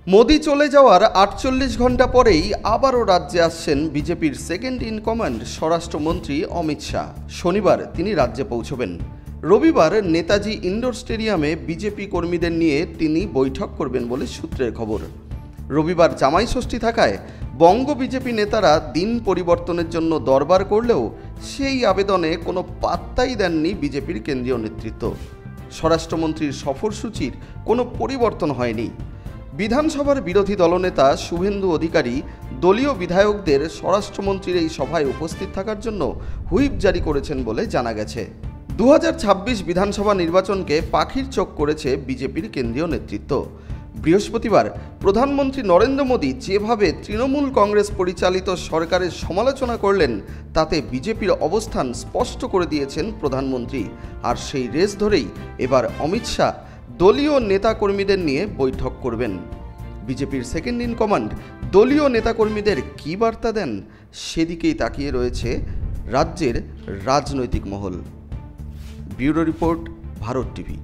মোদি চলে যাওয়ার ৪৮ ঘন্টা পরেই আবারও রাজ্যে আসছেন বিজেপির সেকেন্ড ইন কমান্ড স্বরাষ্ট্রমন্ত্রী অমিত শাহ। শনিবার তিনি রাজ্যে পৌঁছবেন। রবিবার নেতাজি ইন্ডোর স্টেডিয়ামে বিজেপি কর্মীদের নিয়ে তিনি বৈঠক করবেন বলে সূত্রের খবর। রবিবার জামাই ষষ্ঠী থাকায় বঙ্গ বিজেপি নেতারা দিন পরিবর্তনের জন্য দরবার করলেও সেই আবেদনে কোনো পাত্তাই দেননি বিজেপির কেন্দ্রীয় নেতৃত্ব। স্বরাষ্ট্রমন্ত্রীর সফরসূচির কোনো পরিবর্তন হয়নি। বিধানসভার বিরোধী দলনেতা শুভেন্দু অধিকারী দলীয় বিধায়কদের স্বরাষ্ট্রমন্ত্রীর এই সভায় উপস্থিত থাকার জন্য হুইপ জারি করেছেন বলে জানা গেছে। ২০২৬ বিধানসভা নির্বাচনকে পাখির চোখ করেছে বিজেপির কেন্দ্রীয় নেতৃত্ব। বৃহস্পতিবার প্রধানমন্ত্রী নরেন্দ্র মোদী যেভাবে তৃণমূল কংগ্রেস পরিচালিত সরকারের সমালোচনা করলেন তাতে বিজেপির অবস্থান স্পষ্ট করে দিয়েছেন প্রধানমন্ত্রী। আর সেই রেস ধরেই এবার অমিত শাহ দলীয় নেতাকর্মীদের নিয়ে বৈঠক করবেন। বিজেপির সেকেন্ড ইন কমান্ড দলীয় নেতাকর্মীদের কী বার্তা দেন সেদিকেই তাকিয়ে রয়েছে রাজ্যের রাজনৈতিক মহল। Bureau report, Bharat TV.